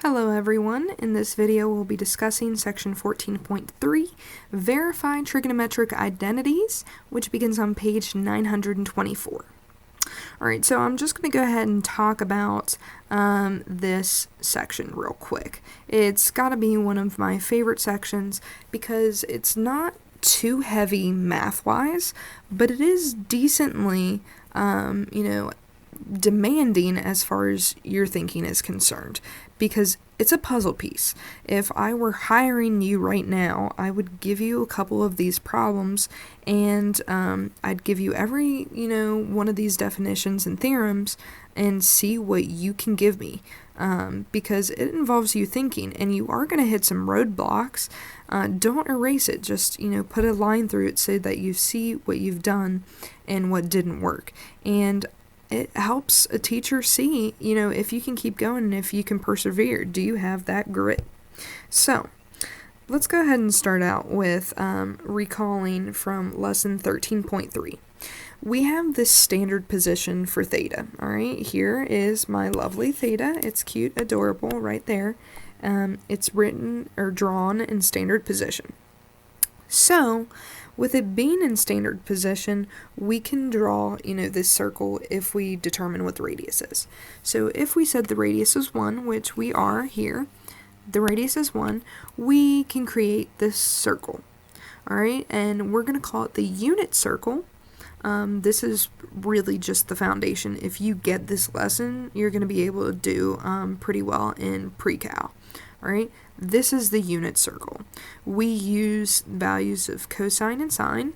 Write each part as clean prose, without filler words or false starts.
Hello everyone, in this video we'll be discussing section 14.3, Verify Trigonometric Identities, which begins on page 924. Alright, so I'm just going to go ahead and talk about this section real quick. It's got to be one of my favorite sections because it's not too heavy math-wise, but it is decently, demanding as far as your thinking is concerned, because it's a puzzle piece. If I were hiring you right now, I would give you a couple of these problems, and I'd give you every, one of these definitions and theorems, and see what you can give me, because it involves you thinking, and you are going to hit some roadblocks. Don't erase it, just, put a line through it so that you see what you've done and what didn't work. And it helps a teacher see, if you can keep going and if you can persevere. Do you have that grit? So, let's go ahead and start out with recalling from lesson 13.3. We have this standard position for theta. Alright, here is my lovely theta. It's cute, adorable, right there. It's written or drawn in standard position. So, with it being in standard position, we can draw, this circle if we determine what the radius is. So if we said the radius is 1, which we are here, the radius is 1, we can create this circle. Alright, and we're going to call it the unit circle. This is really just the foundation. If you get this lesson, you're going to be able to do pretty well in pre-cal. Alright, this is the unit circle. We use values of cosine and sine.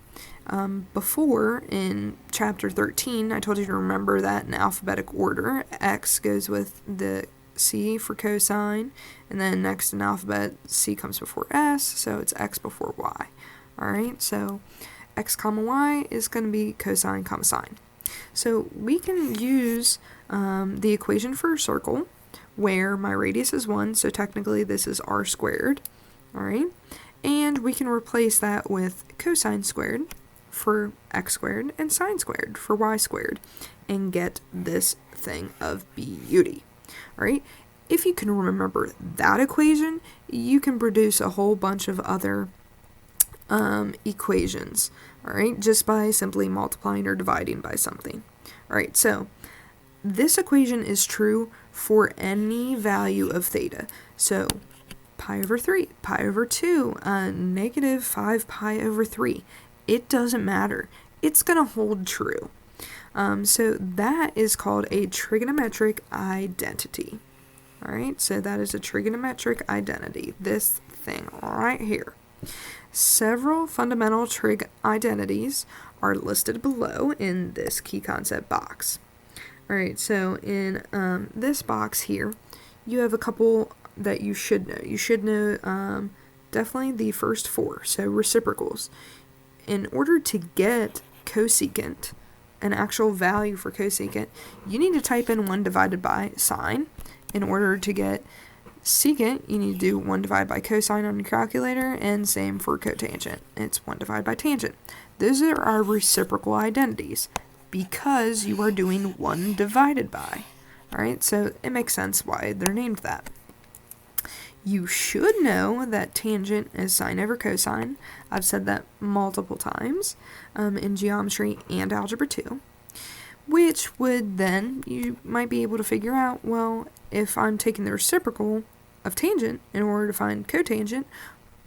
Before, in chapter 13, I told you to remember that in alphabetic order. X goes with the C for cosine, and then next in alphabet, C comes before S, so it's X before Y. Alright, so X comma Y is going to be cosine comma sine. So we can use the equation for a circle, where my radius is 1, so technically this is r squared, alright? And we can replace that with cosine squared for x squared and sine squared for y squared, and get this thing of beauty, alright? If you can remember that equation, you can produce a whole bunch of other equations, alright? Just by simply multiplying or dividing by something. Alright, so this equation is true for any value of theta. So pi over 3, pi over 2, negative 5 pi over 3. It doesn't matter. It's going to hold true. So that is called a trigonometric identity. Alright, so that is a trigonometric identity. This thing right here. Several fundamental trig identities are listed below in this key concept box. Alright, so in this box here, you have a couple that you should know. You should know definitely the first 4, so reciprocals. In order to get cosecant, an actual value for cosecant, you need to type in 1 divided by sine. In order to get secant, you need to do 1 divided by cosine on your calculator, and same for cotangent. It's 1 divided by tangent. Those are our reciprocal identities, because you are doing 1 divided by. Alright, so it makes sense why they're named that. You should know that tangent is sine over cosine. I've said that multiple times in geometry and algebra 2. Which would then, you might be able to figure out, well, if I'm taking the reciprocal of tangent in order to find cotangent,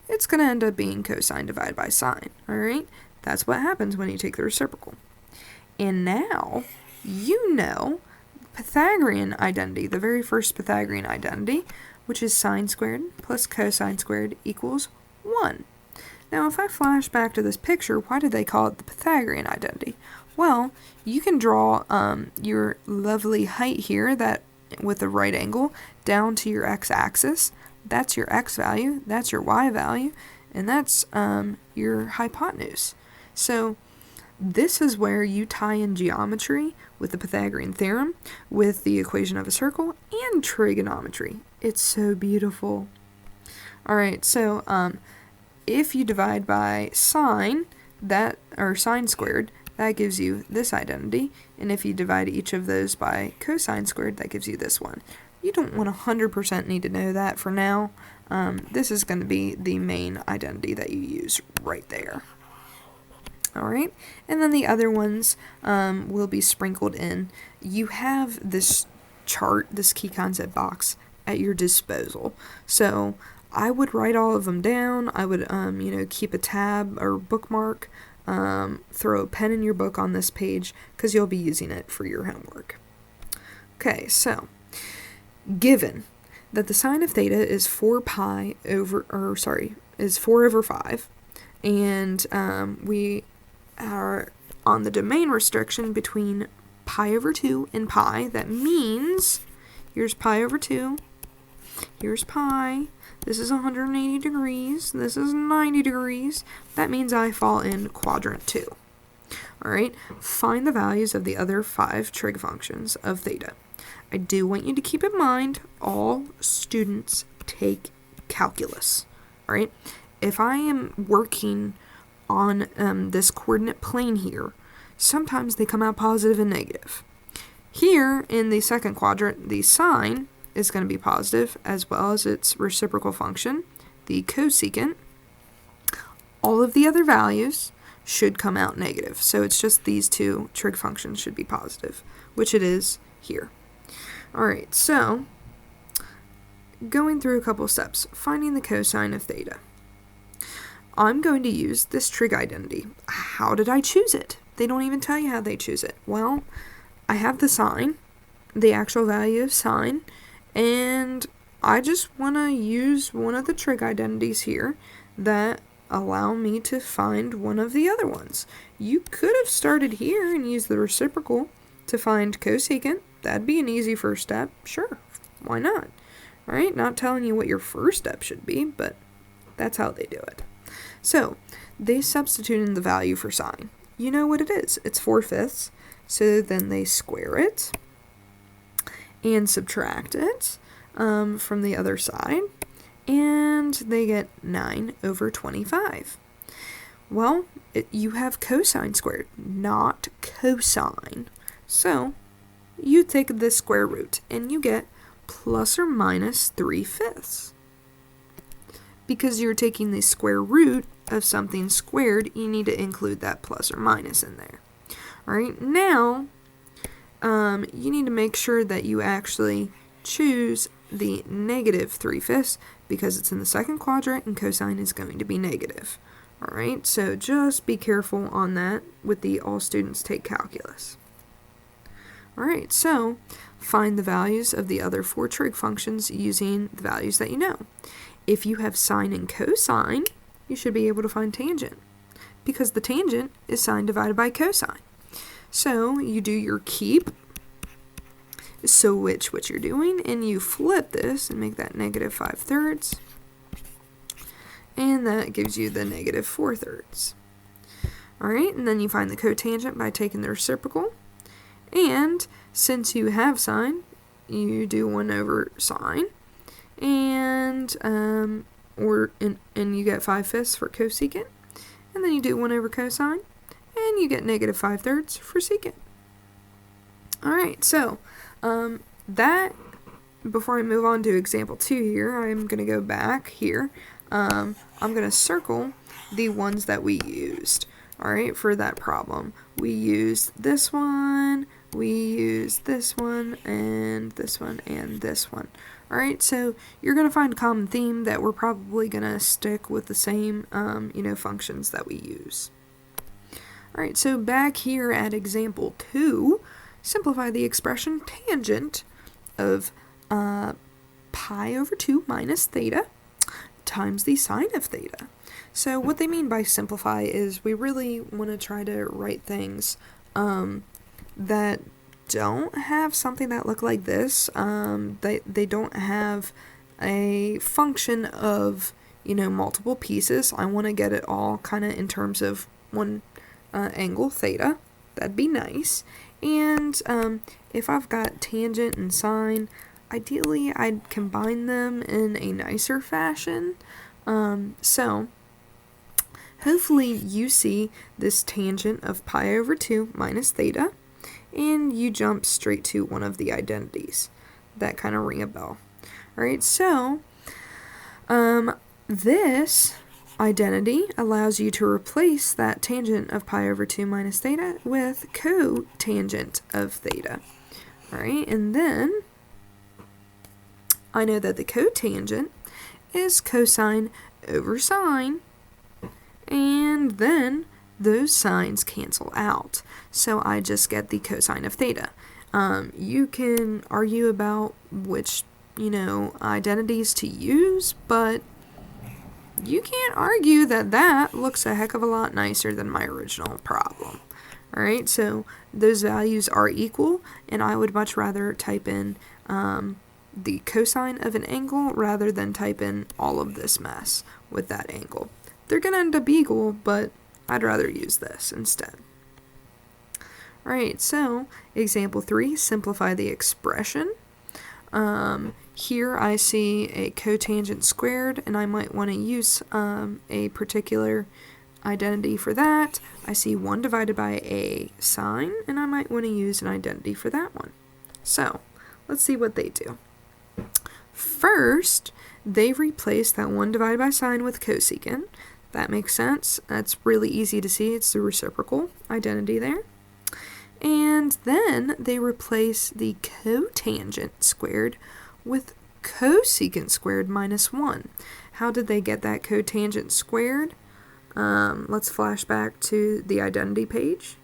it's going to end up being cosine divided by sine. Alright, that's what happens when you take the reciprocal. And now, you know Pythagorean identity, the very first Pythagorean identity, which is sine squared plus cosine squared equals 1. Now, if I flash back to this picture, why did they call it the Pythagorean identity? Well, you can draw your lovely height here that with a right angle down to your x-axis. That's your x value, that's your y value, and that's your hypotenuse. So, this is where you tie in geometry with the Pythagorean theorem, with the equation of a circle, and trigonometry. It's so beautiful. Alright, so if you divide by sine, or sine squared, that gives you this identity, and if you divide each of those by cosine squared, that gives you this one. You don't 100% need to know that for now. This is going to be the main identity that you use right there. Alright, and then the other ones will be sprinkled in. You have this chart, this key concept box at your disposal. So I would write all of them down. I would, keep a tab or bookmark, throw a pen in your book on this page because you'll be using it for your homework. Okay, so given that the sine of theta is 4 over 5, and we are on the domain restriction between pi over 2 and pi, that means here's pi over 2, here's pi, this is 180 degrees, this is 90 degrees, that means I fall in quadrant 2. Alright, find the values of the other 5 trig functions of theta. I do want you to keep in mind all students take calculus. Alright, if I am working on this coordinate plane here, sometimes they come out positive and negative. Here in the second quadrant, the sine is going to be positive as well as its reciprocal function, the cosecant. All of the other values should come out negative. So it's just these two trig functions should be positive, which it is here. Alright, so going through a couple steps, finding the cosine of theta. I'm going to use this trig identity. How did I choose it? They don't even tell you how they choose it. Well, I have the sine, the actual value of sine, and I just want to use one of the trig identities here that allow me to find one of the other ones. You could have started here and used the reciprocal to find cosecant. That'd be an easy first step. Sure, why not? Alright, not telling you what your first step should be, but that's how they do it. So, they substitute in the value for sine. You know what it is. It's 4/5. So then they square it and subtract it from the other side, and they get 9 over 25. Well, you have cosine squared, not cosine. So, you take the square root, and you get plus or minus 3/5. Because you're taking the square root of something squared, you need to include that plus or minus in there. Alright, now, you need to make sure that you actually choose the negative 3/5 because it's in the second quadrant and cosine is going to be negative. Alright, so just be careful on that with the all students take calculus. Alright, so find the values of the other 4 trig functions using the values that you know. If you have sine and cosine, you should be able to find tangent because the tangent is sine divided by cosine. So you do your keep, switch what you're doing, and you flip this and make that negative 5/3, and that gives you the negative 4/3. Alright, and then you find the cotangent by taking the reciprocal, and since you have sine, you do 1 over sine, and you get 5/5 for cosecant, and then you do 1 over cosine, and you get negative 5/3 for secant. Alright, so that, before I move on to example 2 here, I'm going to go back here. I'm going to circle the ones that we used. Alright, for that problem. We used this one, we used this one, and this one, and this one. Alright, so you're going to find a common theme that we're probably going to stick with the same, functions that we use. Alright, so back here at example 2, simplify the expression tangent of pi over 2 minus theta times the sine of theta. So what they mean by simplify is we really want to try to write things that don't have something that look like this. They don't have a function of, multiple pieces. I want to get it all kind of in terms of one angle, theta. That'd be nice. And if I've got tangent and sine, ideally I'd combine them in a nicer fashion. So hopefully you see this tangent of pi over 2 minus theta, and you jump straight to one of the identities. that kind of ring a bell. All right, so this identity allows you to replace that tangent of pi over 2 minus theta with cotangent of theta. All right, and then I know that the cotangent is cosine over sine, and then those signs cancel out. So I just get the cosine of theta. You can argue about which, identities to use, but you can't argue that that looks a heck of a lot nicer than my original problem. All right, so those values are equal, and I would much rather type in the cosine of an angle rather than type in all of this mess with that angle. They're going to end up equal, but I'd rather use this instead. All right, so example 3, simplify the expression. Here I see a cotangent squared, and I might want to use a particular identity for that. I see 1 divided by a sine, and I might want to use an identity for that one. So let's see what they do. First, they replace that 1 divided by sine with cosecant. That makes sense. That's really easy to see. It's the reciprocal identity there. And then they replace the cotangent squared with cosecant squared minus 1. How did they get that cotangent squared? Let's flash back to the identity page.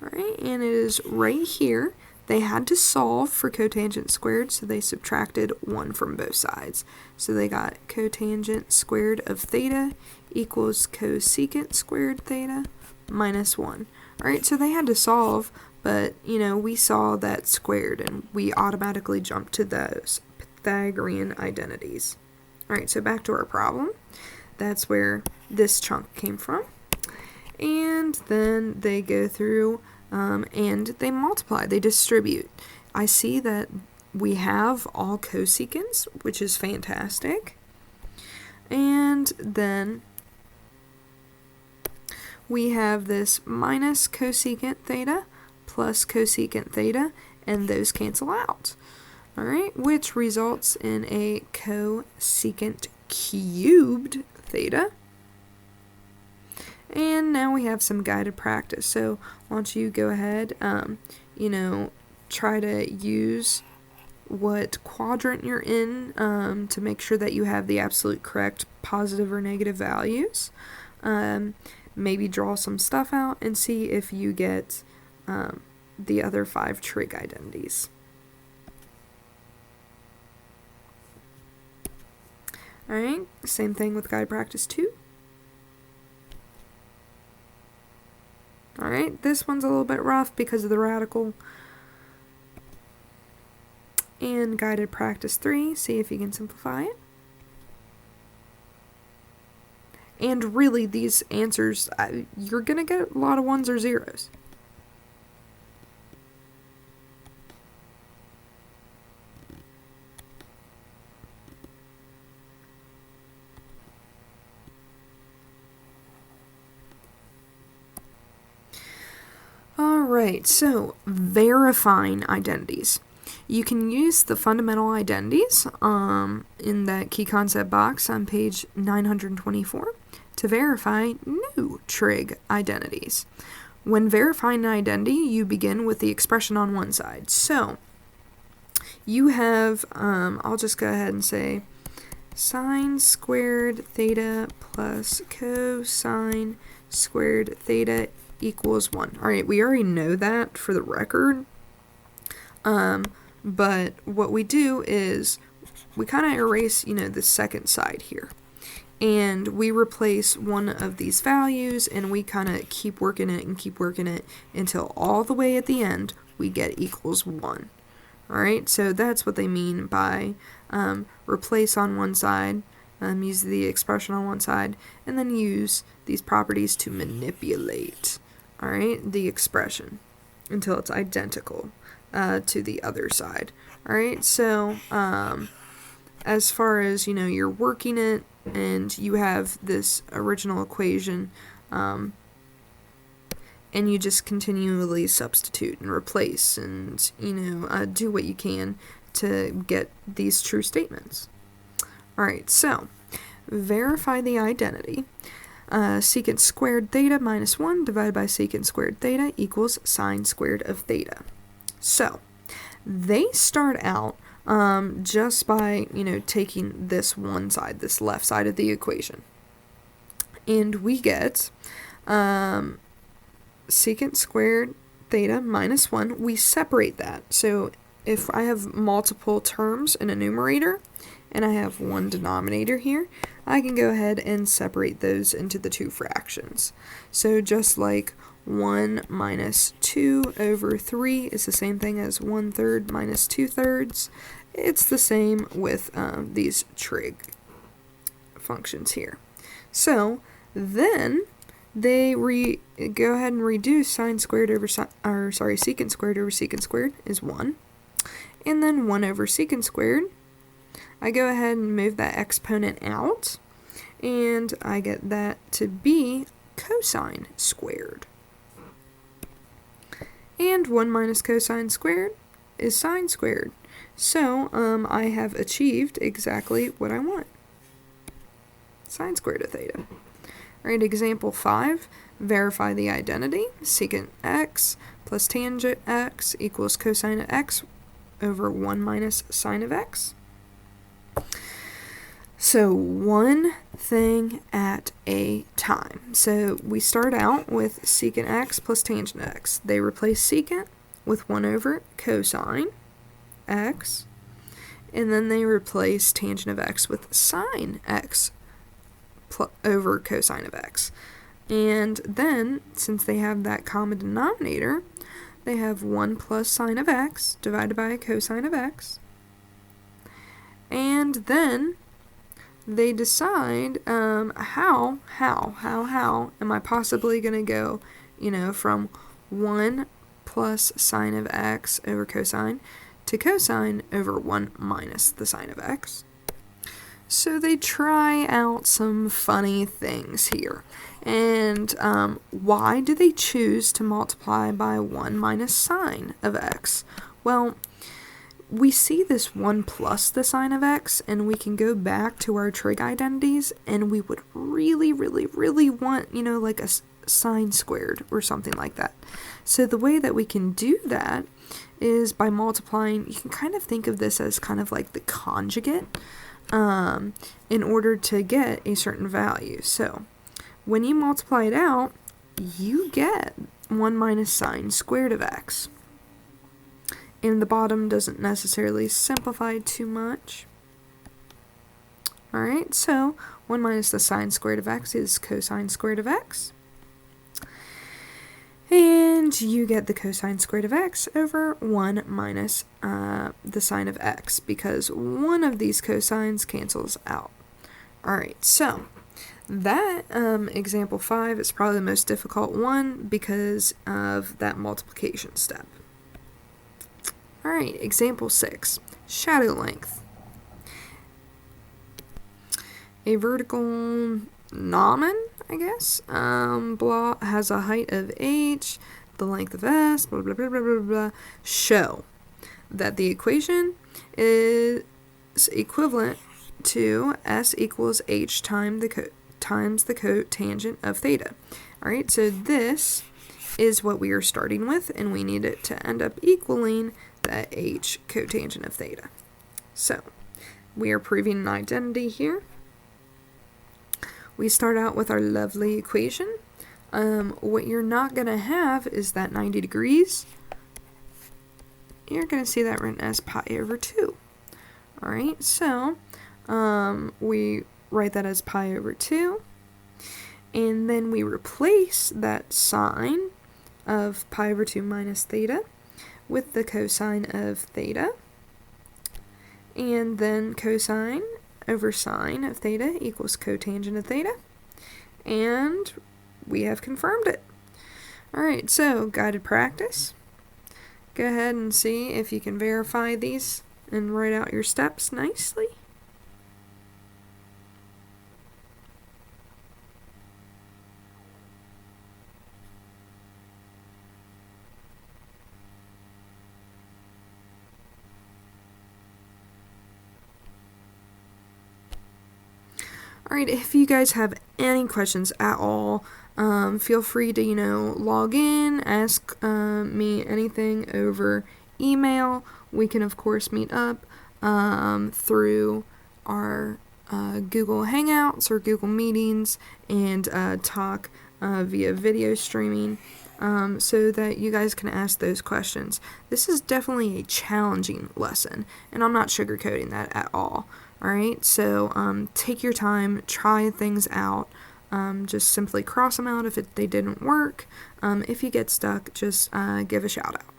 All right, and it is right here. They had to solve for cotangent squared, so they subtracted 1 from both sides. So they got cotangent squared of theta equals cosecant squared theta minus 1. All right, so they had to solve, but, we saw that squared, and we automatically jumped to those Pythagorean identities. All right, so back to our problem. That's where this chunk came from. And then they go through and they multiply, they distribute. I see that we have all cosecants, which is fantastic. And then we have this minus cosecant theta plus cosecant theta, and those cancel out. All right, which results in a cosecant cubed theta. And now we have some guided practice. So why don't you go ahead, try to use what quadrant you're in to make sure that you have the absolute correct positive or negative values. Maybe draw some stuff out and see if you get the other 5 trig identities. All right, same thing with guide practice 2. All right, this one's a little bit rough because of the radical. And guided practice 3, see if you can simplify it. And really, these answers, you're going to get a lot of 1s or 0s. Alright, so verifying identities. You can use the fundamental identities in that key concept box on page 924 to verify new trig identities. When verifying an identity, you begin with the expression on one side. So you have, I'll just go ahead and say sine squared theta plus cosine squared theta equals 1. Alright, we already know that for the record. But what we do is we kind of erase, the second side here. And we replace one of these values, and we kind of keep working it and keep working it until all the way at the end we get equals 1. Alright, so that's what they mean by replace on one side, use the expression on one side, and then use these properties to manipulate, alright, the expression until it's identical to the other side. Alright, so as far as, you're working it and you have this original equation, and you just continually substitute and replace and, do what you can to get these true statements. Alright, so verify the identity. Secant squared theta minus 1 divided by secant squared theta equals sine squared of theta. So they start out just by, taking this one side, this left side of the equation. And we get secant squared theta minus 1. We separate that. So if I have multiple terms in a numerator and I have one denominator here, I can go ahead and separate those into the two fractions. So just like 1 minus 2 over 3 is the same thing as 1/3 minus 2/3. It's the same with these trig functions here. So then they go ahead and reduce secant squared over secant squared is 1. And then 1 over secant squared, I go ahead and move that exponent out, and I get that to be cosine squared. And 1 minus cosine squared is sine squared. So I have achieved exactly what I want. Sine squared of theta. Alright, example 5, verify the identity. Secant x plus tangent x equals cosine of x over 1 minus sine of x. So one thing at a time. So we start out with secant x plus tangent x. They replace secant with 1 over cosine x, and then they replace tangent of x with sine x over cosine of x. And then, since they have that common denominator, they have 1 plus sine of x divided by cosine of x. And then they decide how am I possibly going to go, from 1 plus sine of x over cosine to cosine over 1 minus the sine of x. So they try out some funny things here. And why do they choose to multiply by 1 minus sine of x? Well, we see this 1 plus the sine of x, and we can go back to our trig identities, and we would really want, like a sine squared or something like that. So the way that we can do that is by multiplying. You can kind of think of this as kind of like the conjugate in order to get a certain value. So when you multiply it out, you get 1 minus sine squared of x. And the bottom doesn't necessarily simplify too much. Alright, so 1 minus the sine squared of x is cosine squared of x. And you get the cosine squared of x over 1 minus the sine of x, because one of these cosines cancels out. Alright, so that example 5 is probably the most difficult one because of that multiplication step. Alright, example 6, shadow length. A vertical gnomon, I guess, has a height of h, the length of s, blah, blah, blah, blah, blah, blah. Show that the equation is equivalent to s equals h times the cotangent of theta. Alright, so this is what we are starting with, and we need it to end up equaling that h cotangent of theta. So we are proving an identity here. We start out with our lovely equation. What you're not going to have is that 90 degrees. You're going to see that written as pi over 2. Alright, so we write that as pi over 2. And then we replace that sine of pi over 2 minus theta with the cosine of theta. And then cosine over sine of theta equals cotangent of theta. And we have confirmed it. Alright, so guided practice. Go ahead and see if you can verify these and write out your steps nicely. Alright, if you guys have any questions at all, feel free to, log in, ask me anything over email. We can, of course, meet up through our Google Hangouts or Google Meetings and talk via video streaming so that you guys can ask those questions. This is definitely a challenging lesson, and I'm not sugarcoating that at all. Alright, so take your time, try things out. Just simply cross them out if they didn't work. If you get stuck, just give a shout out.